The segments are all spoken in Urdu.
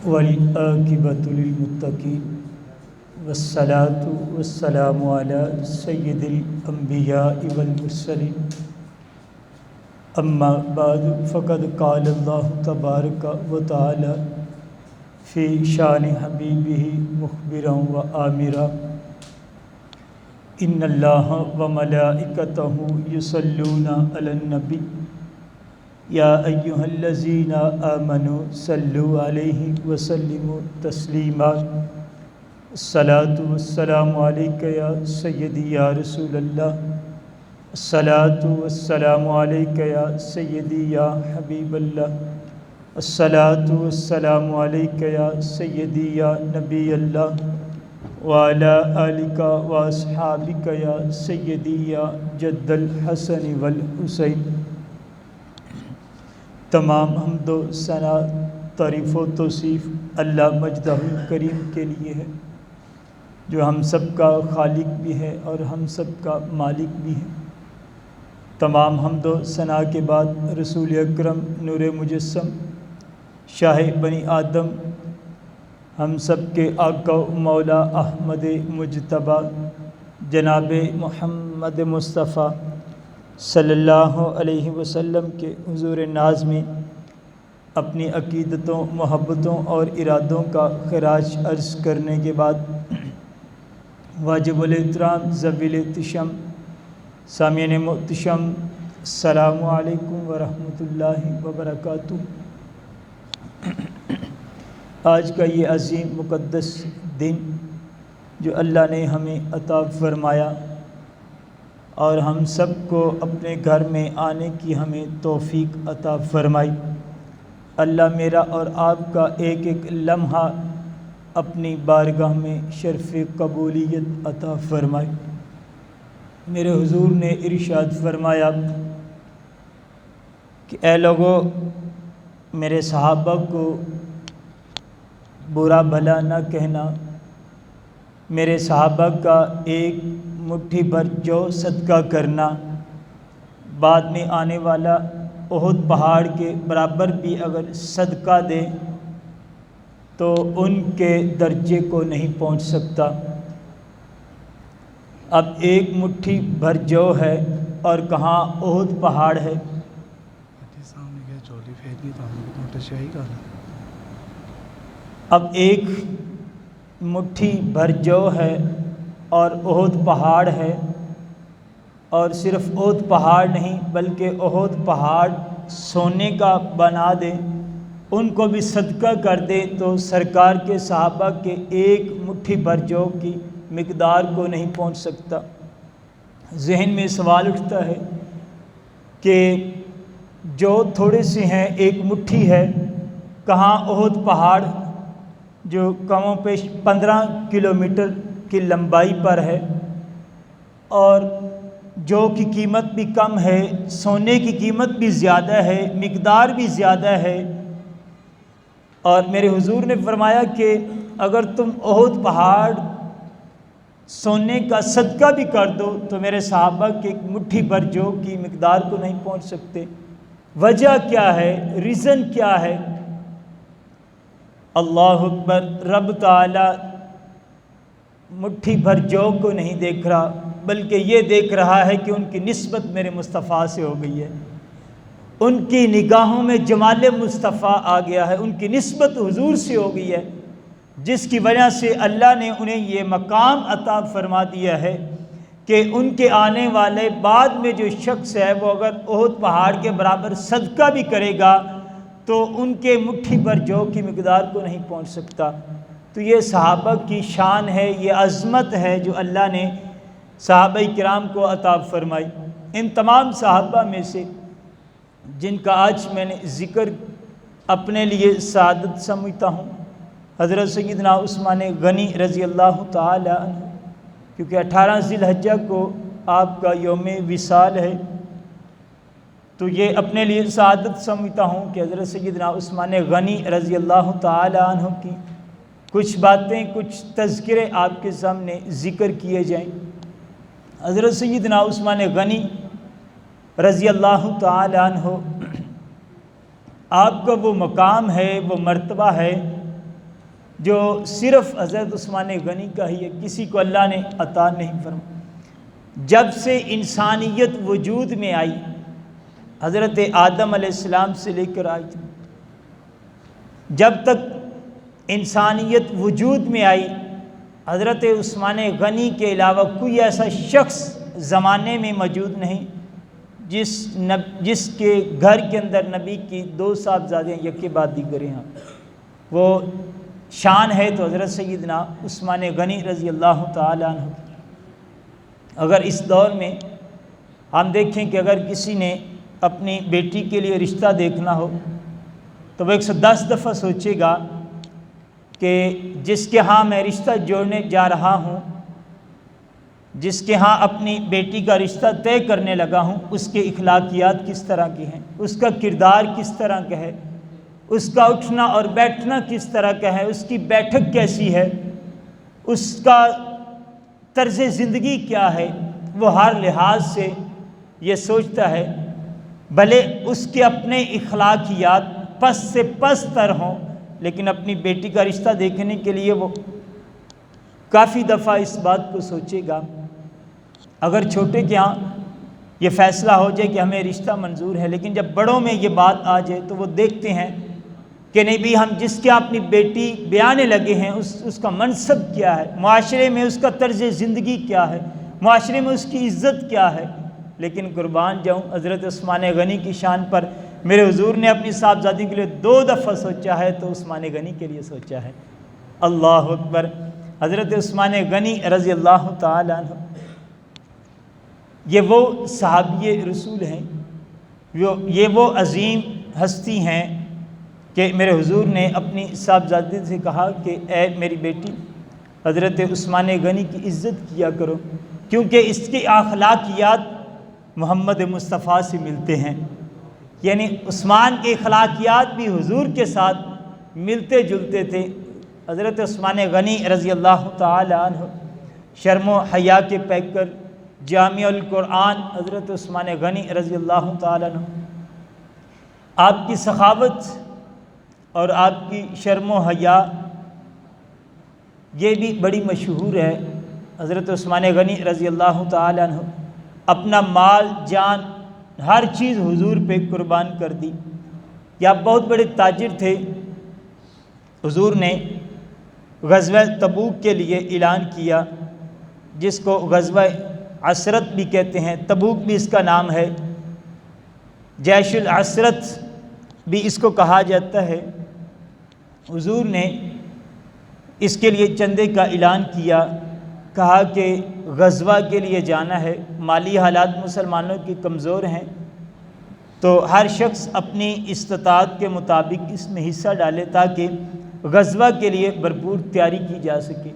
والعاقبۃ للمتقین والصلاۃ والسلام علی سید الانبیاء والمرسلین اما بعد فقد قال اللہ تبارک و تعالی فی شان حبیبہ مخبرا و آمرا ان اللہ و ملائکتہ یصلون علی النبی یا ایہا الذین آمنوا صلوا علیہ وسلموا تسلیما الصلاۃ والسلام علیک یا سیدی یا رسول اللہ الصلاۃ والسلام علیک یا سیدی یا حبیب اللہ الصلاۃ والسلام علیک یا سیدی یا نبی اللہ وعلی آلک واصحابک یا سیدی یا جد الحسن والحسین۔ تمام حمد و ثنا، تعریف و توصیف اللہ مجدہ الکریم کے لیے ہے، جو ہم سب کا خالق بھی ہے اور ہم سب کا مالک بھی ہے۔ تمام حمد و ثنا کے بعد رسول اکرم نور مجسم شاہ بنی آدم، ہم سب کے آقا و مولا احمد مجتبیٰ جناب محمد مصطفیٰ صلی اللہ علیہ وسلم کے حضور ناز میں اپنی عقیدتوں، محبتوں اور ارادوں کا خراج عرض کرنے کے بعد واجب الاحترام ذوی الاحتشام سامعین محتشم، السلام علیکم ورحمۃ اللہ وبرکاتہ۔ آج کا یہ عظیم مقدس دن جو اللہ نے ہمیں عطا فرمایا اور ہم سب کو اپنے گھر میں آنے کی ہمیں توفیق عطا فرمائی، اللہ میرا اور آپ کا ایک ایک لمحہ اپنی بارگاہ میں شرف قبولیت عطا فرمائی۔ میرے حضور نے ارشاد فرمایا کہ اے لوگو، میرے صحابہ کو برا بھلا نہ کہنا، میرے صحابہ کا ایک مٹھی بھر جو صدقہ کرنا بعد میں آنے والا احد پہاڑ کے برابر بھی اگر صدقہ دے تو ان کے درجے کو نہیں پہنچ سکتا۔ اب ایک مٹھی بھر جو ہے اور کہاں احد پہاڑ ہے۔ اب ایک مٹھی بھر جو ہے اور احد پہاڑ ہے، اور صرف احد پہاڑ نہیں بلکہ احد پہاڑ سونے کا بنا دے، ان کو بھی صدقہ کر دے تو سرکار کے صحابہ کے ایک مٹھی بھر جو کی مقدار کو نہیں پہنچ سکتا۔ ذہن میں سوال اٹھتا ہے کہ جو تھوڑے سے ہیں، ایک مٹھی ہے، کہاں احد پہاڑ جو کم و بیش 15 کلومیٹر کی لمبائی پر ہے اور جو کی قیمت بھی کم ہے، سونے کی قیمت بھی زیادہ ہے، مقدار بھی زیادہ ہے، اور میرے حضور نے فرمایا کہ اگر تم احد پہاڑ سونے کا صدقہ بھی کر دو تو میرے صحابہ کے ایک مٹھی بھر جو کی مقدار کو نہیں پہنچ سکتے۔ وجہ کیا ہے؟ ریزن کیا ہے؟ اللہ اکبر، رب تعالی مٹھی بھر جو کو نہیں دیکھ رہا بلکہ یہ دیکھ رہا ہے کہ ان کی نسبت میرے مصطفیٰ سے ہو گئی ہے، ان کی نگاہوں میں جمال مصطفیٰ آ گیا ہے، ان کی نسبت حضور سے ہو گئی ہے، جس کی وجہ سے اللہ نے انہیں یہ مقام عطا فرما دیا ہے کہ ان کے آنے والے بعد میں جو شخص ہے وہ اگر احد پہاڑ کے برابر صدقہ بھی کرے گا تو ان کے مٹھی بھر جو کی مقدار کو نہیں پہنچ سکتا۔ تو یہ صحابہ کی شان ہے، یہ عظمت ہے جو اللہ نے صحابہ کرام کو عطا فرمائی۔ ان تمام صحابہ میں سے جن کا آج میں نے ذکر اپنے لیے سعادت سمجھتا ہوں، حضرت سیدنا عثمان غنی رضی اللہ تعالی عنہ، کیونکہ 18 ذی الحجہ کو آپ کا یوم وصال ہے، تو یہ اپنے لیے سعادت سمجھتا ہوں کہ حضرت سیدنا عثمان غنی رضی اللہ تعالی عنہ کی کچھ باتیں، کچھ تذکرے آپ کے سامنے ذکر کیے جائیں۔ حضرت سیدنا عثمان غنی رضی اللہ تعالی عنہ، آپ کا وہ مقام ہے، وہ مرتبہ ہے جو صرف حضرت عثمان غنی کا ہی ہے، کسی کو اللہ نے عطا نہیں فرمایا۔ جب سے انسانیت وجود میں آئی، حضرت آدم علیہ السلام سے لے کر آج جب تک انسانیت وجود میں آئی، حضرت عثمان غنی کے علاوہ کوئی ایسا شخص زمانے میں موجود نہیں جس کے گھر کے اندر نبی کی 2 صاحبزادیاں یکے بعد دیگرے ہیں۔ وہ شان ہے تو حضرت سیدنا عثمان غنی رضی اللہ تعالی عنہ۔ اگر اس دور میں ہم دیکھیں کہ اگر کسی نے اپنی بیٹی کے لیے رشتہ دیکھنا ہو تو وہ 110 دفعہ سوچے گا کہ جس کے ہاں میں رشتہ جوڑنے جا رہا ہوں، جس کے ہاں اپنی بیٹی کا رشتہ طے کرنے لگا ہوں، اس کے اخلاقیات کس طرح کی ہیں، اس کا کردار کس طرح کا ہے، اس کا اٹھنا اور بیٹھنا کس طرح کا ہے، اس کی بیٹھک کیسی ہے، اس کا طرز زندگی کیا ہے، وہ ہر لحاظ سے یہ سوچتا ہے۔ بھلے اس کے اپنے اخلاقیات پس سے پس تر ہوں، لیکن اپنی بیٹی کا رشتہ دیکھنے کے لیے وہ کافی دفعہ اس بات کو سوچے گا۔ اگر چھوٹے کے ہاں یہ فیصلہ ہو جائے کہ ہمیں رشتہ منظور ہے، لیکن جب بڑوں میں یہ بات آ جائے تو وہ دیکھتے ہیں کہ نہیں بھی ہم جس کے اپنی بیٹی بیانے لگے ہیں اس کا منصب کیا ہے، معاشرے میں اس کا طرز زندگی کیا ہے، معاشرے میں اس کی عزت کیا ہے۔ لیکن قربان جاؤں، حضرت عثمان غنی کی شان پر میرے حضور نے اپنی صاحبزادی کے لیے 2 دفعہ سوچا ہے تو عثمان غنی کے لیے سوچا ہے۔ اللہ اکبر۔ حضرت عثمان غنی رضی اللہ تعالی عنہ یہ وہ صحابی رسول ہیں، یہ وہ عظیم ہستی ہیں کہ میرے حضور نے اپنی صاحبزادی سے کہا کہ اے میری بیٹی، حضرت عثمان غنی کی عزت کیا کرو، کیونکہ اس کی اخلاقیات محمد مصطفیٰ سے ملتے ہیں۔ یعنی عثمان کے اخلاقیات بھی حضور کے ساتھ ملتے جلتے تھے۔ حضرت عثمان غنی رضی اللہ تعالی عنہ شرم و حیا کے پیکر، جامع القرآن حضرت عثمان غنی رضی اللہ تعالی عنہ، آپ کی سخاوت اور آپ کی شرم و حیا یہ بھی بڑی مشہور ہے۔ حضرت عثمان غنی رضی اللہ تعالی عنہ اپنا مال جان ہر چیز حضور پہ قربان کر دی۔ یہ آپ بہت بڑے تاجر تھے۔ حضور نے غزوہ تبوک کے لیے اعلان کیا، جس کو غزوہ عسرت بھی کہتے ہیں، تبوک بھی اس کا نام ہے، جیش العسرت بھی اس کو کہا جاتا ہے۔ حضور نے اس کے لیے چندے کا اعلان کیا، کہا کہ غزوہ کے لیے جانا ہے، مالی حالات مسلمانوں کی کمزور ہیں تو ہر شخص اپنی استطاعت کے مطابق اس میں حصہ ڈالے تاکہ غزوہ کے لیے بھرپور تیاری کی جا سکے۔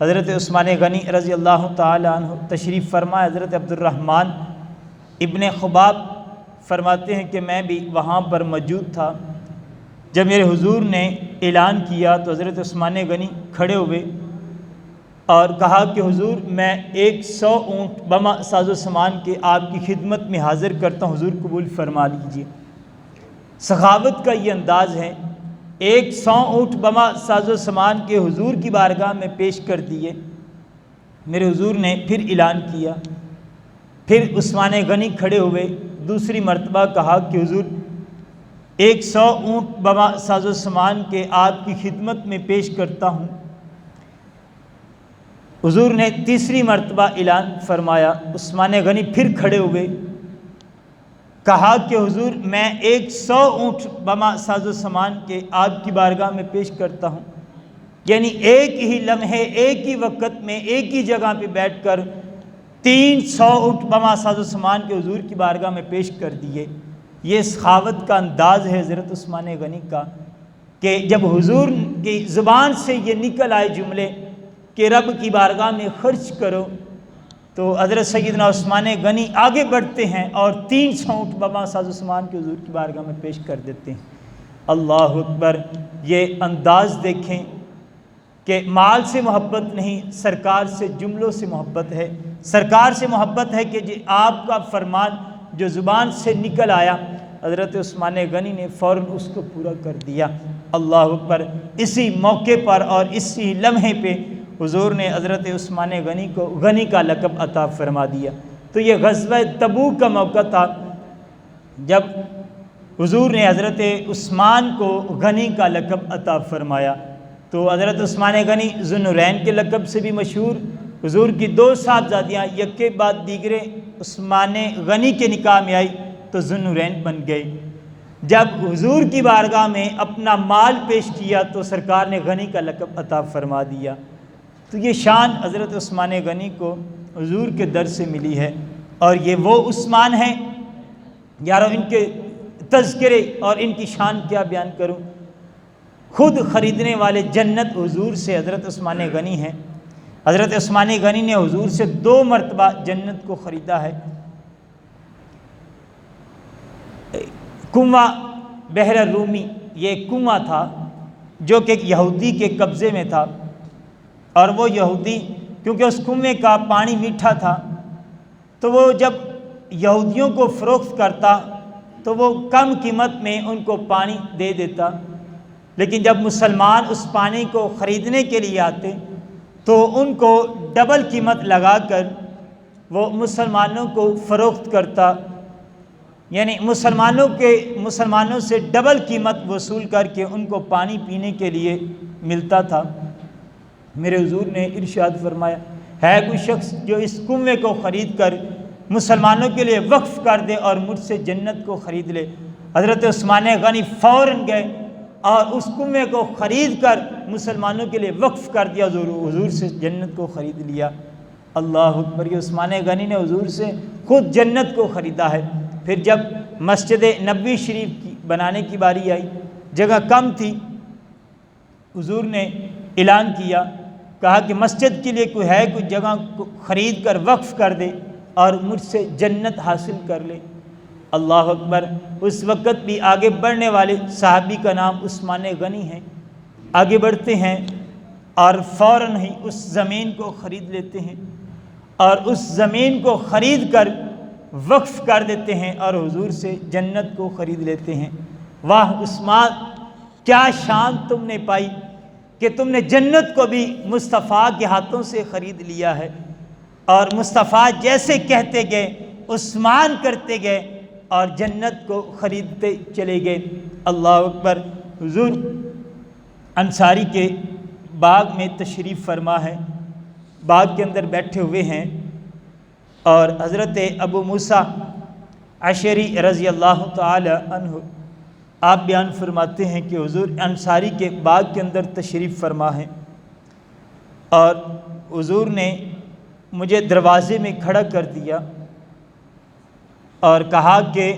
حضرت عثمان غنی رضی اللہ تعالی عنہ تشریف فرما۔ حضرت عبد الرحمن ابن خباب فرماتے ہیں کہ میں بھی وہاں پر موجود تھا۔ جب میرے حضور نے اعلان کیا تو حضرت عثمان غنی کھڑے ہوئے اور کہا کہ حضور میں 100 اونٹ بما ساز و سامان کے آپ کی خدمت میں حاضر کرتا ہوں، حضور قبول فرما لیجیے۔ سخاوت کا یہ انداز ہے، 100 اونٹ بما ساز و سامان کے حضور کی بارگاہ میں پیش کر دیے۔ میرے حضور نے پھر اعلان کیا، پھر عثمان غنی کھڑے ہوئے، دوسری مرتبہ کہا کہ حضور 100 اونٹ بما ساز و سامان کے آپ کی خدمت میں پیش کرتا ہوں۔ حضور نے تیسری مرتبہ اعلان فرمایا، عثمان غنی پھر کھڑے ہوئے، کہا کہ حضور میں 100 اونٹ بما ساز و سامان کے آپ کی بارگاہ میں پیش کرتا ہوں۔ یعنی ایک ہی لمحے، ایک ہی وقت میں، ایک ہی جگہ پہ بیٹھ کر 300 اونٹ بما ساز و سامان کے حضور کی بارگاہ میں پیش کر دیے۔ یہ سخاوت کا انداز ہے حضرت عثمان غنی کا، کہ جب حضور کی زبان سے یہ نکل آئے جملے کہ رب کی بارگاہ میں خرچ کرو، تو حضرت سیدنا عثمان غنی آگے بڑھتے ہیں اور 300 اونٹ بما ساز و سامان کے حضور کی بارگاہ میں پیش کر دیتے ہیں۔ اللہ اکبر۔ یہ انداز دیکھیں کہ مال سے محبت نہیں، سرکار سے جملوں سے محبت ہے۔ سرکار سے محبت ہے کہ آپ کا فرمان جو زبان سے نکل آیا، حضرت عثمان غنی نے فوراً اس کو پورا کر دیا۔ اللہ اکبر۔ اسی موقع پر اور اسی لمحے پہ حضور نے حضرت عثمان غنی کو غنی کا لقب عطا فرما دیا۔ تو یہ غزوہ تبوک کا موقع تھا جب حضور نے حضرت عثمان کو غنی کا لقب عطا فرمایا۔ تو حضرت عثمان غنی ذو النورین کے لقب سے بھی مشہور، حضور کی دو صاحبزادیاں یک کے بعد دیگرے عثمان غنی کے نکاح میں آئی تو ذو النورین بن گئے۔ جب حضور کی بارگاہ میں اپنا مال پیش کیا تو سرکار نے غنی کا لقب عطا فرما دیا۔ تو یہ شان حضرت عثمان غنی کو حضور کے در سے ملی ہے، اور یہ وہ عثمان ہیں یارو، ان کے تذکرے اور ان کی شان کیا بیان کروں۔ خود خریدنے والے جنت حضور سے حضرت عثمان غنی ہیں۔ حضرت عثمان غنی نے حضور سے 2 مرتبہ جنت کو خریدا ہے۔ کنواں بحر الرومی، یہ ایک کنواں تھا جو کہ یہودی کے قبضے میں تھا، اور وہ یہودی کیونکہ اس کنویں کا پانی میٹھا تھا تو وہ جب یہودیوں کو فروخت کرتا تو وہ کم قیمت میں ان کو پانی دے دیتا، لیکن جب مسلمان اس پانی کو خریدنے کے لیے آتے تو ان کو ڈبل قیمت لگا کر وہ مسلمانوں کو فروخت کرتا، یعنی مسلمانوں سے ڈبل قیمت وصول کر کے ان کو پانی پینے کے لیے ملتا تھا۔ میرے حضور نے ارشاد فرمایا، ہے کوئی شخص جو اس کنویں کو خرید کر مسلمانوں کے لیے وقف کر دے اور مجھ سے جنت کو خرید لے؟ حضرت عثمان غنی فوراً گئے اور اس کنویں کو خرید کر مسلمانوں کے لیے وقف کر دیا، حضور سے جنت کو خرید لیا۔ اللہ اکبر۔ یہ عثمان غنی نے حضور سے خود جنت کو خریدا ہے۔ پھر جب مسجد نبوی شریف کی بنانے کی باری آئی، جگہ کم تھی، حضور نے اعلان کیا، کہا کہ مسجد کے لیے کوئی جگہ کو خرید کر وقف کر دے اور مجھ سے جنت حاصل کر لے۔ اللہ اکبر۔ اس وقت بھی آگے بڑھنے والے صحابی کا نام عثمان غنی ہے۔ آگے بڑھتے ہیں اور فوراً ہی اس زمین کو خرید لیتے ہیں اور اس زمین کو خرید کر وقف کر دیتے ہیں اور حضور سے جنت کو خرید لیتے ہیں۔ واہ عثمان، کیا شان تم نے پائی کہ تم نے جنت کو بھی مصطفیٰ کے ہاتھوں سے خرید لیا ہے، اور مصطفیٰ جیسے کہتے گئے عثمان کرتے گئے اور جنت کو خریدتے چلے گئے۔ اللہ اکبر۔ حضور انصاری کے باغ میں تشریف فرما ہے، باغ کے اندر بیٹھے ہوئے ہیں، اور حضرت ابو موسیٰ اشعری رضی اللہ تعالی عنہ آپ بیان فرماتے ہیں کہ حضور انصاری کے باغ کے اندر تشریف فرما ہے، اور حضور نے مجھے دروازے میں کھڑا کر دیا اور کہا کہ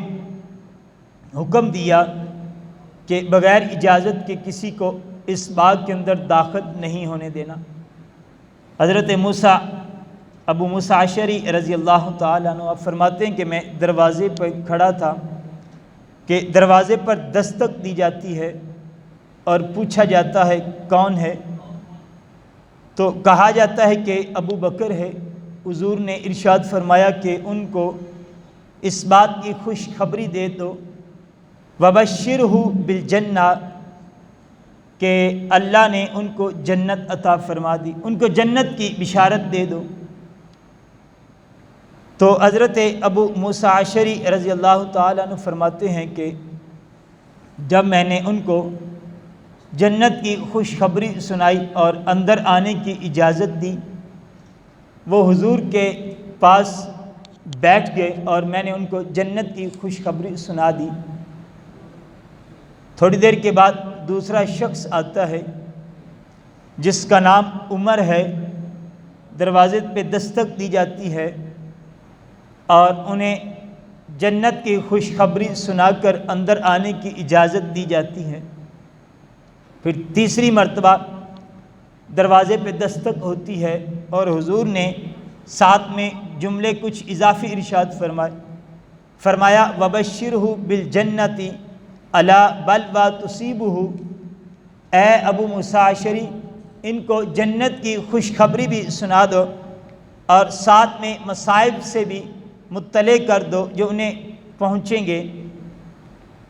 حکم دیا کہ بغیر اجازت کے کسی کو اس باغ کے اندر داخل نہیں ہونے دینا۔ حضرت ابو موسیٰ اشعری رضی اللہ تعالیٰ عنہ آپ فرماتے ہیں کہ میں دروازے پر کھڑا تھا کہ دروازے پر دستک دی جاتی ہے اور پوچھا جاتا ہے کون ہے، تو کہا جاتا ہے کہ ابو بکر ہے۔ حضور نے ارشاد فرمایا کہ ان کو اس بات کی خوشخبری دے دو، وبشرہ بالجنہ، کہ اللہ نے ان کو جنت عطا فرما دی، ان کو جنت کی بشارت دے دو۔ تو حضرت ابو موسیٰ اشعری رضی اللہ تعالیٰ عنہ فرماتے ہیں کہ جب میں نے ان کو جنت کی خوشخبری سنائی اور اندر آنے کی اجازت دی، وہ حضور کے پاس بیٹھ گئے اور میں نے ان کو جنت کی خوشخبری سنا دی۔ تھوڑی دیر کے بعد دوسرا شخص آتا ہے جس کا نام عمر ہے، دروازے پہ دستک دی جاتی ہے اور انہیں جنت کی خوشخبری سنا کر اندر آنے کی اجازت دی جاتی ہے۔ پھر تیسری مرتبہ دروازے پہ دستک ہوتی ہے اور حضور نے ساتھ میں جملے کچھ اضافی ارشاد فرمایا وبشرہ بالجنۃ الا بلوی تصیبہ، اے ابو موسیٰ اشعری ان کو جنت کی خوشخبری بھی سنا دو اور ساتھ میں مصائب سے بھی مطلع کر دو جو انہیں پہنچیں گے۔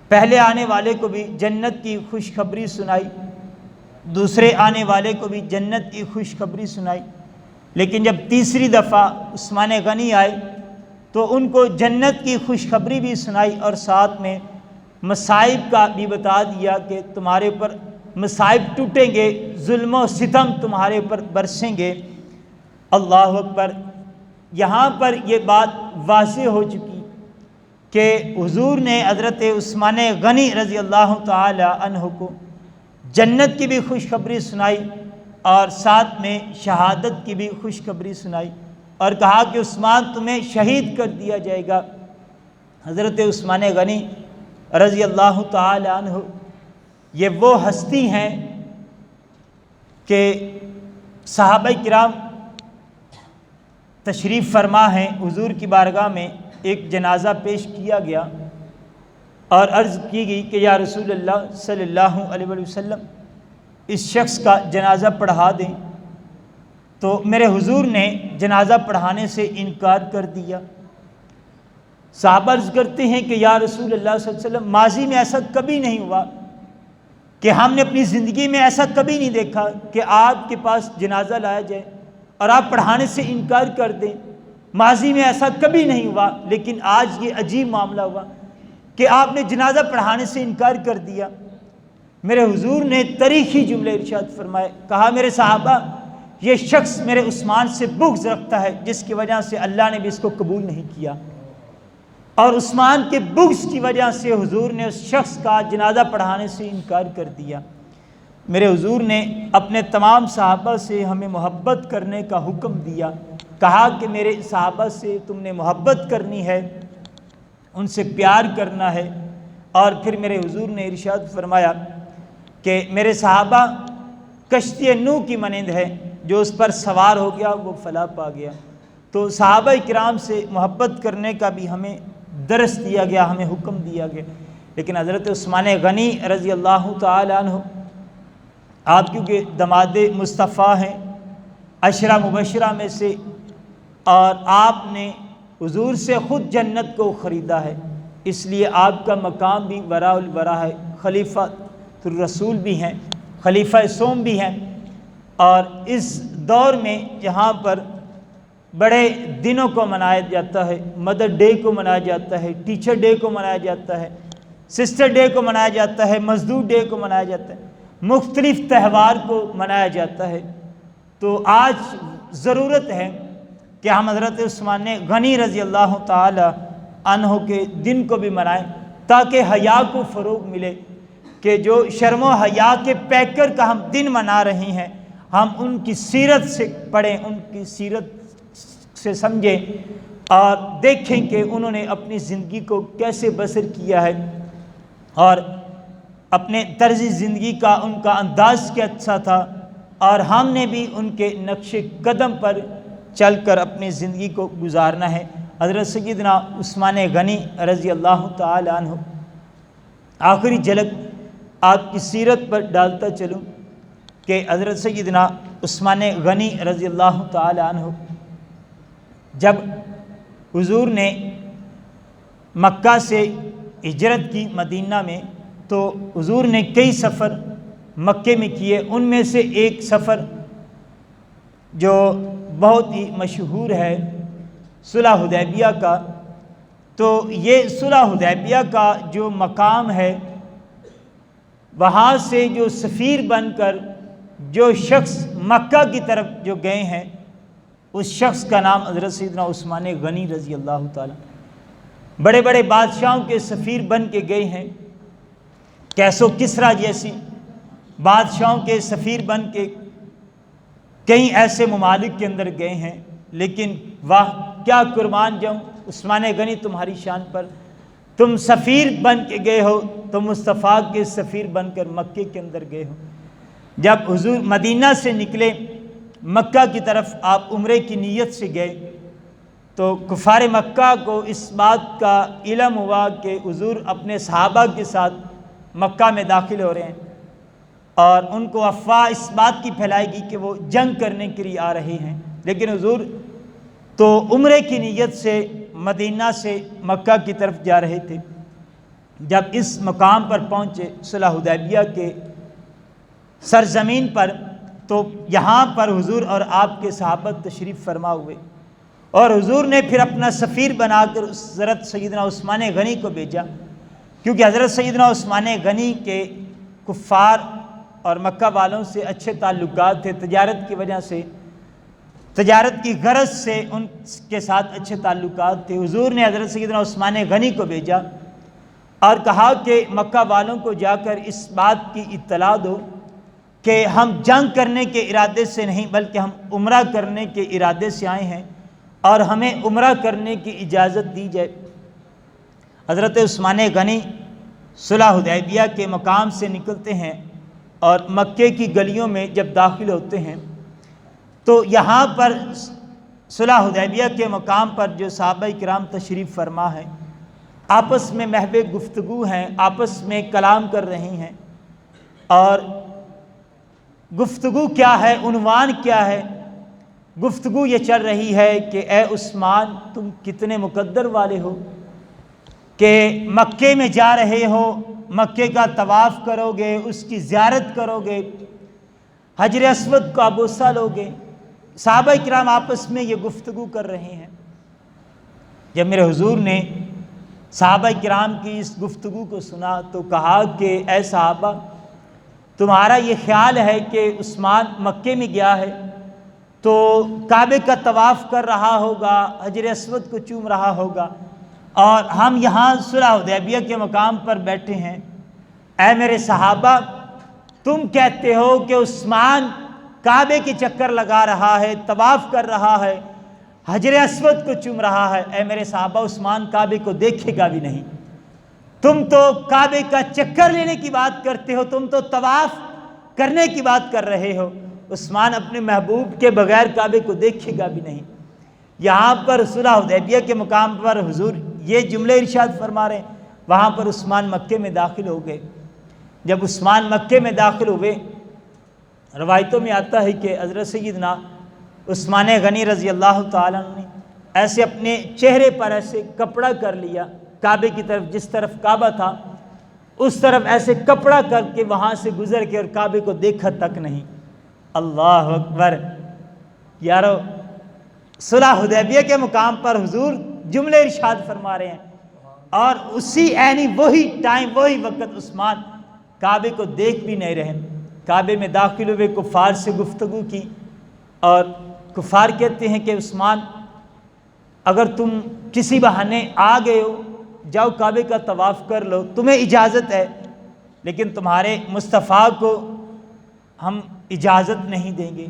پہلے آنے والے کو بھی جنت کی خوشخبری سنائی، دوسرے آنے والے کو بھی جنت کی خوشخبری سنائی، لیکن جب تیسری دفعہ عثمان غنی آئے تو ان کو جنت کی خوشخبری بھی سنائی اور ساتھ میں مصائب کا بھی بتا دیا کہ تمہارے اوپر مصائب ٹوٹیں گے، ظلم و ستم تمہارے اوپر برسیں گے۔ اللہ اکبر۔ یہاں پر یہ بات واضح ہو چکی کہ حضور نے حضرت عثمان غنی رضی اللہ تعالی عنہ کو جنت کی بھی خوشخبری سنائی اور ساتھ میں شہادت کی بھی خوشخبری سنائی اور کہا کہ عثمان تمہیں شہید کر دیا جائے گا۔ حضرت عثمان غنی رضی اللہ تعالی عنہ یہ وہ ہستی ہیں کہ صحابہ کرام تشریف فرما ہیں، حضور کی بارگاہ میں ایک جنازہ پیش کیا گیا اور عرض کی گئی کہ یا رسول اللہ صلی اللہ علیہ وسلم اس شخص کا جنازہ پڑھا دیں، تو میرے حضور نے جنازہ پڑھانے سے انکار کر دیا۔ صحابہ عرض کرتے ہیں کہ یا رسول اللہ صلی اللہ علیہ وسلم ماضی میں ایسا کبھی نہیں ہوا کہ ہم نے اپنی زندگی میں ایسا کبھی نہیں دیکھا کہ آپ کے پاس جنازہ لایا جائے اور آپ پڑھانے سے انکار کر دیں، ماضی میں ایسا کبھی نہیں ہوا، لیکن آج یہ عجیب معاملہ ہوا کہ آپ نے جنازہ پڑھانے سے انکار کر دیا۔ میرے حضور نے تاریخی جملے ارشاد فرمائے، کہا میرے صحابہ یہ شخص میرے عثمان سے بغض رکھتا ہے جس کی وجہ سے اللہ نے بھی اس کو قبول نہیں کیا، اور عثمان کے بغض کی وجہ سے حضور نے اس شخص کا جنازہ پڑھانے سے انکار کر دیا۔ میرے حضور نے اپنے تمام صحابہ سے ہمیں محبت کرنے کا حکم دیا، کہا کہ میرے صحابہ سے تم نے محبت کرنی ہے، ان سے پیار کرنا ہے، اور پھر میرے حضور نے ارشاد فرمایا کہ میرے صحابہ کشتی نوح کی مانند ہے، جو اس پر سوار ہو گیا وہ فلاح پا گیا۔ تو صحابہ کرام سے محبت کرنے کا بھی ہمیں درس دیا گیا، ہمیں حکم دیا گیا۔ لیکن حضرت عثمان غنی رضی اللہ تعالی عنہ آپ کیونکہ دماد مصطفیٰ ہیں، عشرہ مبشرہ میں سے، اور آپ نے حضور سے خود جنت کو خریدا ہے، اس لیے آپ کا مقام بھی وراء الورا ہے، خلیفہ الرسول بھی ہیں، خلیفہ سوم بھی ہیں۔ اور اس دور میں جہاں پر بڑے دنوں کو منایا جاتا ہے، مدر ڈے کو منایا جاتا ہے، ٹیچر ڈے کو منایا جاتا ہے، سسٹر ڈے کو منایا جاتا ہے، مزدور ڈے کو منایا جاتا ہے، مختلف تہوار کو منایا جاتا ہے، تو آج ضرورت ہے کہ ہم حضرت عثمان غنی رضی اللہ تعالی عنہ کے دن کو بھی منائیں، تاکہ حیا کو فروغ ملے، کہ جو شرم و حیا کے پیکر کا ہم دن منا رہے ہیں، ہم ان کی سیرت سے پڑھیں، ان کی سیرت سے سمجھیں اور دیکھیں کہ انہوں نے اپنی زندگی کو کیسے بسر کیا ہے، اور اپنے طرز زندگی کا ان کا انداز کیا اچھا تھا، اور ہم نے بھی ان کے نقش قدم پر چل کر اپنی زندگی کو گزارنا ہے۔ حضرت سیدنا عثمان غنی رضی اللہ تعالی عنہ، آخری جھلک آپ کی سیرت پر ڈالتا چلوں کہ حضرت سیدنا عثمان غنی رضی اللہ تعالی عنہ جب حضور نے مکہ سے ہجرت کی مدینہ میں، تو حضور نے کئی سفر مکے میں کیے، ان میں سے ایک سفر جو بہت ہی مشہور ہے صلح حدیبیہ کا۔ تو یہ صلح حدیبیہ کا جو مقام ہے، وہاں سے جو سفیر بن کر جو شخص مکہ کی طرف جو گئے ہیں، اس شخص کا نام حضرت سیدنا عثمان غنی رضی اللہ تعالیٰ۔ بڑے بڑے بادشاہوں کے سفیر بن کے گئے ہیں، کیسو کسریٰ جیسی بادشاہوں کے سفیر بن کے کئی ایسے ممالک کے اندر گئے ہیں، لیکن واہ کیا قربان جاؤں عثمان غنی تمہاری شان پر، تم سفیر بن کے گئے ہو، تم مصطفیٰ کے سفیر بن کر مکے کے اندر گئے ہو۔ جب حضور مدینہ سے نکلے مکہ کی طرف، آپ عمرے کی نیت سے گئے، تو کفار مکہ کو اس بات کا علم ہوا کہ حضور اپنے صحابہ کے ساتھ مکہ میں داخل ہو رہے ہیں، اور ان کو افواہ اس بات کی پھیلائے گی کہ وہ جنگ کرنے کے لیے آ رہے ہیں، لیکن حضور تو عمرے کی نیت سے مدینہ سے مکہ کی طرف جا رہے تھے۔ جب اس مقام پر پہنچے صلح حدیبیہ کے سرزمین پر، تو یہاں پر حضور اور آپ کے صحابہ تشریف فرما ہوئے، اور حضور نے پھر اپنا سفیر بنا کر حضرت سیدنا عثمان غنی کو بھیجا، کیونکہ حضرت سیدنا عثمان غنی کے کفار اور مکہ والوں سے اچھے تعلقات تھے، تجارت کی وجہ سے، تجارت کی غرض سے ان کے ساتھ اچھے تعلقات تھے۔ حضور نے حضرت سیدنا عثمان غنی کو بھیجا اور کہا کہ مکہ والوں کو جا کر اس بات کی اطلاع دو کہ ہم جنگ کرنے کے ارادے سے نہیں بلکہ ہم عمرہ کرنے کے ارادے سے آئے ہیں، اور ہمیں عمرہ کرنے کی اجازت دی جائے۔ حضرت عثمان غنی صلح حدیبیہ کے مقام سے نکلتے ہیں اور مکے کی گلیوں میں جب داخل ہوتے ہیں تو یہاں پر صلح حدیبیہ کے مقام پر جو صحابہ کرام تشریف فرما ہے، آپس میں محو گفتگو ہیں، آپس میں کلام کر رہی ہیں، اور گفتگو کیا ہے، عنوان کیا ہے؟ گفتگو یہ چل رہی ہے کہ اے عثمان، تم کتنے مقدر والے ہو کہ مکے میں جا رہے ہو، مکے کا طواف کرو گے، اس کی زیارت کرو گے، حجر اسود کا بوسہ لو گے۔ صحابہ کرام آپس میں یہ گفتگو کر رہے ہیں۔ جب میرے حضور نے صحابہ کرام کی اس گفتگو کو سنا تو کہا کہ اے صحابہ، تمہارا یہ خیال ہے کہ عثمان مکے میں گیا ہے تو کعبے کا طواف کر رہا ہوگا، حجر اسود کو چوم رہا ہوگا، اور ہم یہاں صلح حدیبیہ کے مقام پر بیٹھے ہیں۔ اے میرے صحابہ، تم کہتے ہو کہ عثمان کعبے کے چکر لگا رہا ہے، طواف کر رہا ہے، حجر اسود کو چوم رہا ہے۔ اے میرے صحابہ، عثمان کعبے کو دیکھے گا بھی نہیں۔ تم تو کعبے کا چکر لینے کی بات کرتے ہو، تم تو طواف کرنے کی بات کر رہے ہو۔ عثمان اپنے محبوب کے بغیر کعبے کو دیکھے گا بھی نہیں۔ یہاں پر صلح حدیبیہ کے مقام پر حضور یہ جملے ارشاد فرما رہے ہیں۔ وہاں پر عثمان مکے میں داخل ہو گئے۔ جب عثمان مکے میں داخل ہوئے، روایتوں میں آتا ہے کہ حضرت سیدنا عثمان غنی رضی اللہ تعالیٰ عنہ نے ایسے اپنے چہرے پر ایسے کپڑا کر لیا، کعبے کی طرف، جس طرف کعبہ تھا اس طرف ایسے کپڑا کر کے وہاں سے گزر کے اور کعبے کو دیکھا تک نہیں۔ اللہ اکبر! یارو، صلح حدیبیہ کے مقام پر حضور جملے ارشاد فرما رہے ہیں، اور اسی عینی وہی ٹائم، وہی وقت عثمان کعبے کو دیکھ بھی نہیں رہے۔ کعبے میں داخل ہوئے، کفار سے گفتگو کی، اور کفار کہتے ہیں کہ عثمان، اگر تم کسی بہانے آ گئے ہو، جاؤ کعبے کا طواف کر لو، تمہیں اجازت ہے، لیکن تمہارے مصطفیٰ کو ہم اجازت نہیں دیں گے۔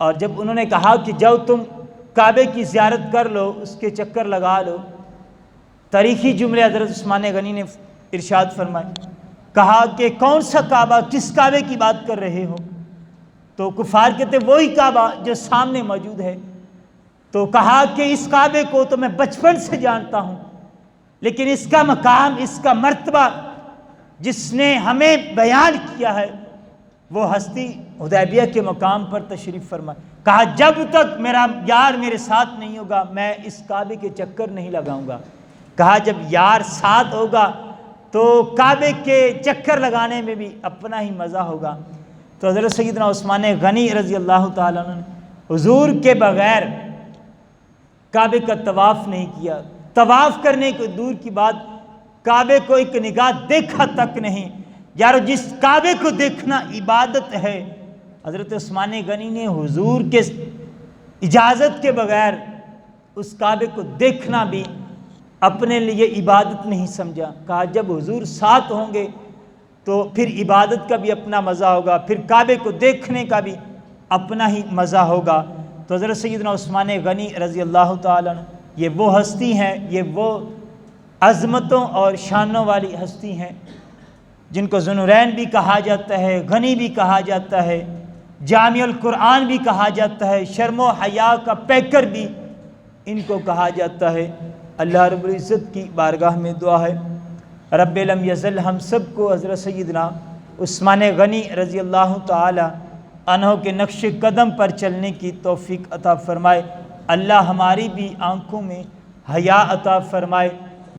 اور جب انہوں نے کہا کہ جاؤ تم کعبے کی زیارت کر لو، اس کے چکر لگا لو، تاریخی جملے حضرت عثمان غنی نے ارشاد فرمائے، کہا کہ کون سا کعبہ، کس کعبے کی بات کر رہے ہو؟ تو کفار کہتے وہی کعبہ جو سامنے موجود ہے۔ تو کہا کہ اس کعبے کو تو میں بچپن سے جانتا ہوں، لیکن اس کا مقام، اس کا مرتبہ جس نے ہمیں بیان کیا ہے، وہ ہستی حدیبیہ کے مقام پر تشریف فرمائے۔ کہا جب تک میرا یار میرے ساتھ نہیں ہوگا، میں اس کعبے کے چکر نہیں لگاؤں گا۔ کہا جب یار ساتھ ہوگا تو کعبے کے چکر لگانے میں بھی اپنا ہی مزہ ہوگا۔ تو حضرت سیدنا عثمان غنی رضی اللہ تعالیٰ عنہ نے حضور کے بغیر کعبے کا طواف نہیں کیا، طواف کرنے کو دور کی بات، کعبے کو ایک نگاہ دیکھا تک نہیں۔ یارو، جس کعبے کو دیکھنا عبادت ہے، حضرت عثمان غنی نے حضور کے اجازت کے بغیر اس کعبے کو دیکھنا بھی اپنے لیے عبادت نہیں سمجھا۔ کہا جب حضور ساتھ ہوں گے تو پھر عبادت کا بھی اپنا مزہ ہوگا، پھر کعبے کو دیکھنے کا بھی اپنا ہی مزہ ہوگا۔ تو حضرت سیدنا عثمان غنی رضی اللہ تعالیٰ عنہ یہ وہ ہستی ہیں، یہ وہ عظمتوں اور شانوں والی ہستی ہیں جن کو ذوالنورین بھی کہا جاتا ہے، غنی بھی کہا جاتا ہے، جامع القرآن بھی کہا جاتا ہے، شرم و حیا کا پیکر بھی ان کو کہا جاتا ہے۔ اللہ رب العزت کی بارگاہ میں دعا ہے رب لم یزل ہم سب کو حضرت سیدنا عثمان غنی رضی اللہ تعالی عنہ کے نقش قدم پر چلنے کی توفیق عطا فرمائے۔ اللہ ہماری بھی آنکھوں میں حیا عطا فرمائے۔